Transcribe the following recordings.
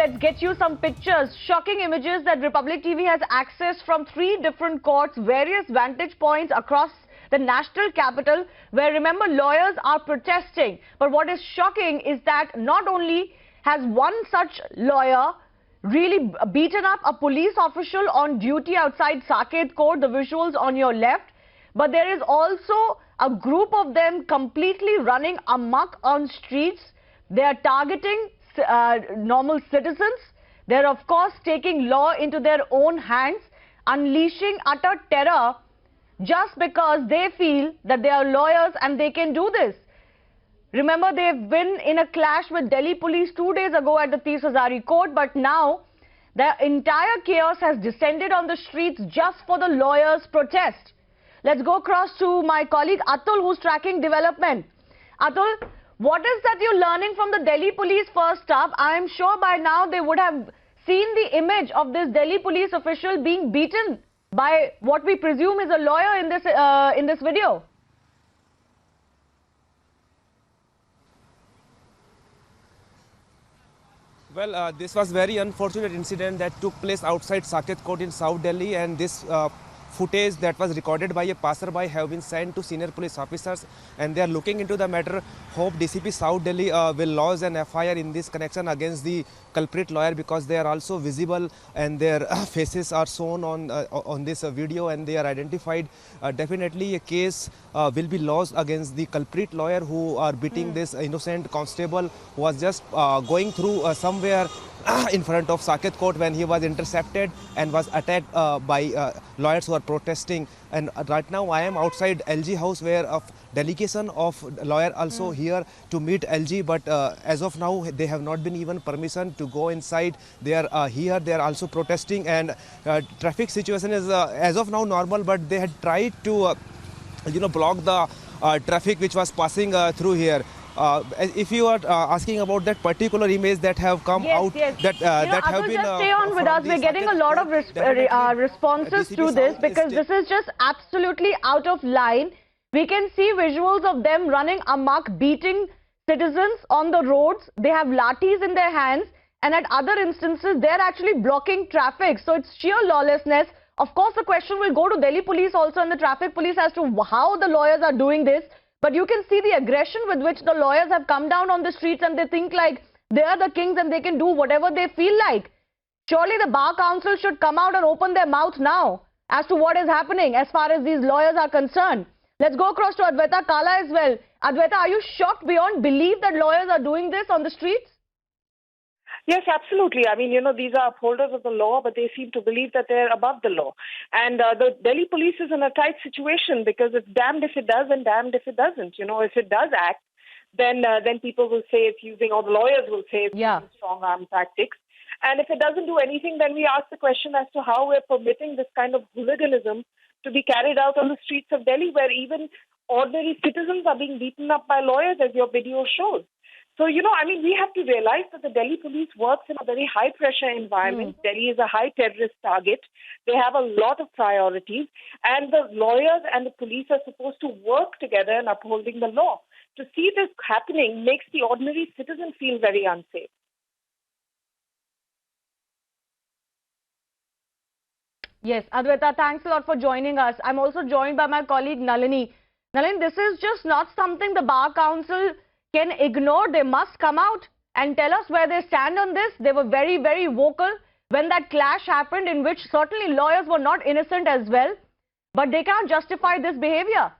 let's get you some pictures. Shocking images that Republic TV has accessed from 3 different courts, various vantage points across the national capital, where, remember, lawyers are protesting. But what is shocking is that not only has one such lawyer really beaten up a police official on duty outside Saket Court, the visuals on your left, but there is also a group of them completely running amok on streets. They are targeting normal citizens. They're, of course, taking law into their own hands, unleashing utter terror just because they feel that they are lawyers and they can do this. Remember, they've been in a clash with Delhi police 2 days ago at the 30 Hazari court, but now the entire chaos has descended on the streets just for the lawyers' protest. Let's go across to my colleague Atul, who's tracking development. Atul, what is that you're learning from the Delhi police first up? I'm sure by now they would have seen the image of this Delhi police official being beaten by what we presume is a lawyer in this video. Well, this was very unfortunate incident that took place outside Saket Court in South Delhi, and this footage that was recorded by a passerby have been sent to senior police officers, and they are looking into the matter. Hope DCP South Delhi will lodge an FIR in this connection against the culprit lawyer, because they are also visible and their faces are shown on this video and they are identified. Definitely a case will be lodged against the culprit lawyer who are beating this innocent constable who was just going through somewhere in front of Saket Court when he was intercepted and was attacked by lawyers who are protesting. And right now I am outside LG house, where a delegation of lawyer also here to meet LG, but as of now they have not been given permission to go inside. They are here, they are also protesting, and traffic situation is as of now normal, but they had tried to block the traffic which was passing through here. If you are asking about that particular image that have come out, that have been just stay on with us. We're getting a lot of responses to this, because this is just absolutely out of line. We can see visuals of them running amok, beating citizens on the roads. They have lathis in their hands, and at other instances they're actually blocking traffic. So it's sheer lawlessness. Of course, the question will go to Delhi police also and the traffic police as to how the lawyers are doing this. But you can see the aggression with which the lawyers have come down on the streets, and they think like they are the kings and they can do whatever they feel like. Surely the Bar Council should come out and open their mouth now as to what is happening as far as these lawyers are concerned. Let's go across to Advaita Kala as well. Advaita, are you shocked beyond belief that lawyers are doing this on the streets? Yes, absolutely. I mean, these are upholders of the law, but they seem to believe that they're above the law. And the Delhi police is in a tight situation, because it's damned if it does and damned if it doesn't. If it does act, then people will say it's using, or the lawyers will say it's using strong arm tactics. And if it doesn't do anything, then we ask the question as to how we're permitting this kind of hooliganism to be carried out on the streets of Delhi, where even ordinary citizens are being beaten up by lawyers, as your video shows. So, we have to realize that the Delhi police works in a very high-pressure environment. Delhi is a high-terrorist target. They have a lot of priorities. And the lawyers and the police are supposed to work together in upholding the law. To see this happening makes the ordinary citizen feel very unsafe. Yes, Advaita, thanks a lot for joining us. I'm also joined by my colleague Nalini. Nalini, this is just not something the Bar Council can ignore. They must come out and tell us where they stand on this. They were very, very vocal when that clash happened, in which certainly lawyers were not innocent as well. But they can't justify this behavior.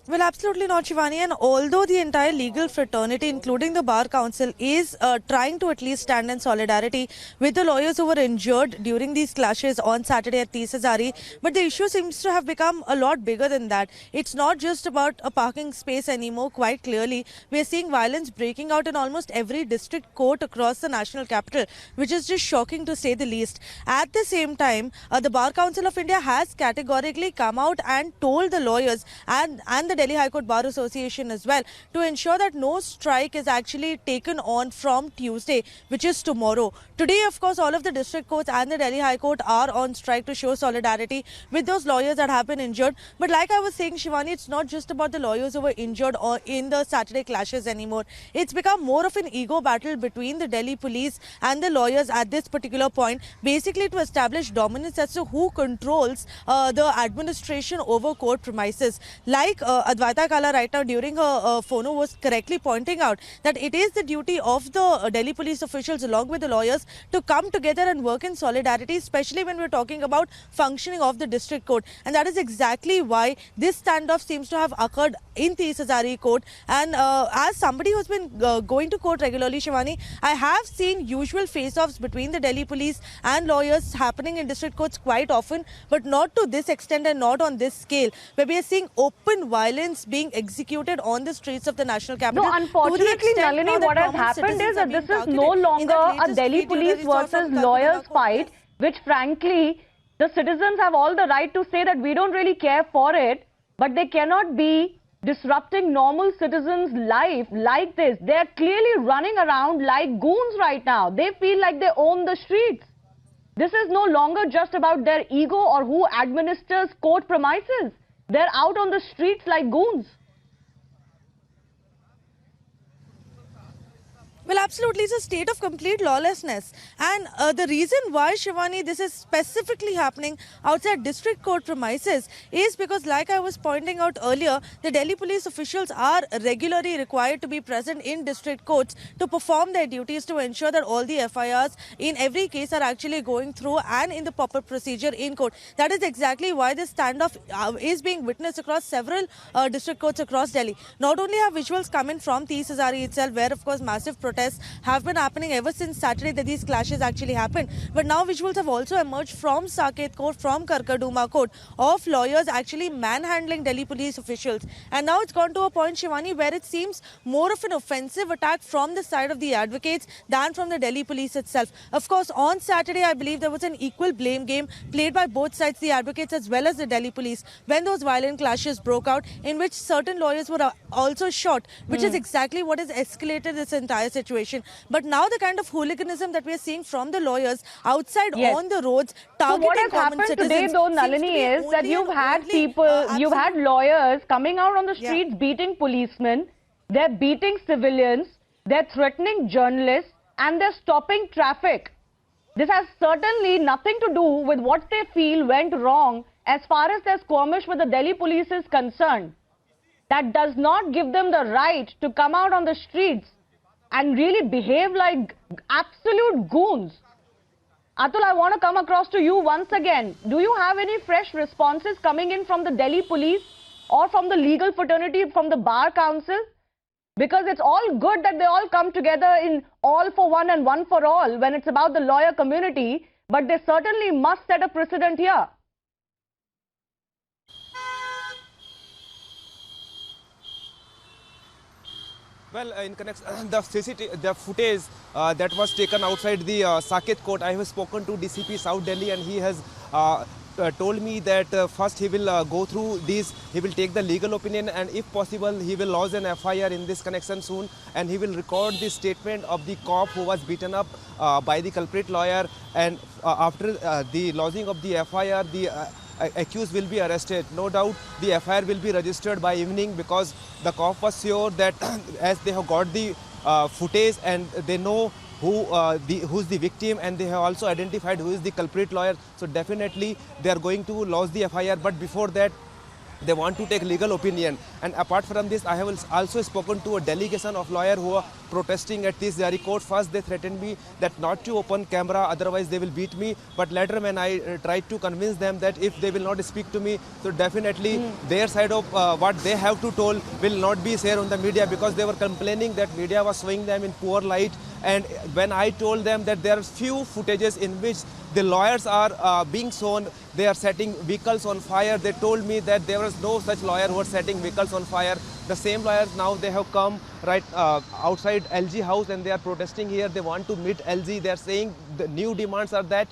Well, absolutely not, Shivani. And although the entire legal fraternity, including the Bar Council, is trying to at least stand in solidarity with the lawyers who were injured during these clashes on Saturday at 30 Hazari, but the issue seems to have become a lot bigger than that. It's not just about a parking space anymore. Quite clearly, we're seeing violence breaking out in almost every district court across the national capital, which is just shocking to say the least. At the same time, the Bar Council of India has categorically come out and told the lawyers and the Delhi High Court Bar Association as well, to ensure that no strike is actually taken on from Tuesday, which is tomorrow. Today, of course, all of the district courts and the Delhi High Court are on strike to show solidarity with those lawyers that have been injured. But like I was saying, Shivani, it's not just about the lawyers who were injured or in the Saturday clashes anymore. It's become more of an ego battle between the Delhi police and the lawyers at this particular point, basically to establish dominance as to who controls the administration over court premises. Like Advaita Kala right now during her phono was correctly pointing out that it is the duty of the Delhi police officials along with the lawyers to come together and work in solidarity, especially when we're talking about functioning of the district court. And that is exactly why this standoff seems to have occurred in 30 Hazari court. And as somebody who's been going to court regularly, Shivani, I have seen usual face-offs between the Delhi police and lawyers happening in district courts quite often, but not to this extent and not on this scale, where we are seeing open violence being executed on the streets of the national capital. No, unfortunately, Nalini, what has happened is that this is no longer a Delhi police versus lawyers fight, which frankly, the citizens have all the right to say that we don't really care for it, but they cannot be disrupting normal citizens' life like this. They are clearly running around like goons right now. They feel like they own the streets. This is no longer just about their ego or who administers court premises. They're out on the streets like goons. Well, absolutely. It's a state of complete lawlessness. And the reason why, Shivani, this is specifically happening outside district court premises is because, like I was pointing out earlier, the Delhi police officials are regularly required to be present in district courts to perform their duties to ensure that all the FIRs in every case are actually going through and in the proper procedure in court. That is exactly why this standoff is being witnessed across several district courts across Delhi. Not only have visuals come in from 30 Hazari itself, where, of course, massive protests have been happening ever since Saturday that these clashes actually happened. But now visuals have also emerged from Saket Court, from Karkaduma Court, of lawyers actually manhandling Delhi police officials. And now it's gone to a point, Shivani, where it seems more of an offensive attack from the side of the advocates than from the Delhi police itself. Of course, on Saturday, I believe there was an equal blame game played by both sides, the advocates as well as the Delhi police, when those violent clashes broke out, in which certain lawyers were also shot, which is exactly what has escalated this entire situation. But now the kind of hooliganism that we are seeing from the lawyers outside on the roads, targeting so what has happened today, though, Nalini, is that you've had people, you've had lawyers coming out on the streets beating policemen, they're beating civilians, they're threatening journalists, and they're stopping traffic. This has certainly nothing to do with what they feel went wrong as far as their skirmish with the Delhi police is concerned. That does not give them the right to come out on the streets and really behave like absolute goons. Atul, I want to come across to you once again. Do you have any fresh responses coming in from the Delhi police or from the legal fraternity, from the Bar Council? Because it's all good that they all come together in all for one and one for all when it's about the lawyer community, but they certainly must set a precedent here. Well, in connection, the footage that was taken outside the Saket court, I have spoken to DCP South Delhi, and he has told me that first he will go through these, he will take the legal opinion, and if possible he will lodge an FIR in this connection soon, and he will record the statement of the cop who was beaten up by the culprit lawyer, and after the lodging of the FIR, the accused will be arrested. No doubt the FIR will be registered by evening, because the cop was sure that as they have got the footage and they know who's the victim, and they have also identified who is the culprit lawyer, so definitely they are going to lodge the FIR. But before that, they want to take legal opinion. And apart from this, I have also spoken to a delegation of lawyers who are protesting at this Jari court. First, they threatened me that not to open camera, otherwise they will beat me. But later, when I tried to convince them that if they will not speak to me, so definitely their side of what they have to told will not be shared on the media, because they were complaining that media was showing them in poor light. And when I told them that there are few footages in which the lawyers are being shown, they are setting vehicles on fire, they told me that there was no such lawyer who was setting vehicles on fire. The same lawyers now, they have come right outside LG house, and they are protesting here. They want to meet LG. They are saying the new demands are that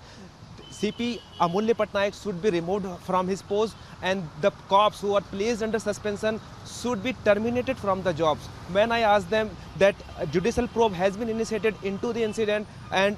CP Amulya Patnaik should be removed from his post, and the cops who are placed under suspension should be terminated from the jobs. When I asked them that a judicial probe has been initiated into the incident and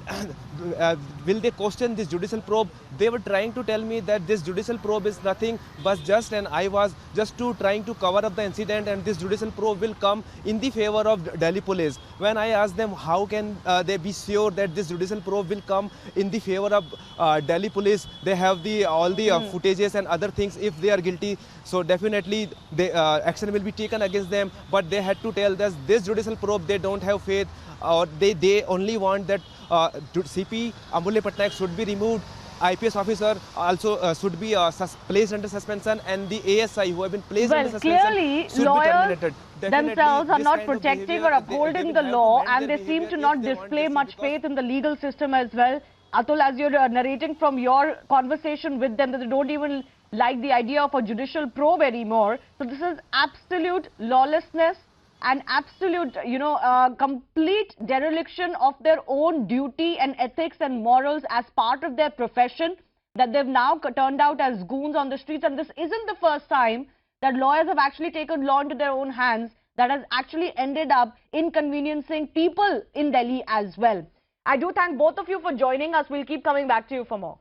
will they question this judicial probe, they were trying to tell me that this judicial probe is nothing but just an eyewash, just to trying to cover up the incident, and this judicial probe will come in the favor of Delhi police. When I asked them how can they be sure that this judicial probe will come in the favor of Delhi police, they have all the footages and other things. If they are guilty, so definitely action will be taken against them. But they had to tell us this judicial probe they don't have faith, or they only want that CP Amulya Patnaik should be removed, IPS officer also should be placed under suspension, and the ASI who have been placed under suspension clearly should lawyers be terminated. themselves are This not kind of protecting behavior, or they upholding will the have to law, mind and their they seem to behavior not if they want display justice, much because faith in the legal system as well. Atul, as you're narrating from your conversation with them, that they don't even like the idea of a judicial probe anymore. So this is absolute lawlessness and absolute, complete dereliction of their own duty and ethics and morals as part of their profession, that they've now turned out as goons on the streets. And this isn't the first time that lawyers have actually taken law into their own hands, that has actually ended up inconveniencing people in Delhi as well. I do thank both of you for joining us. We'll keep coming back to you for more.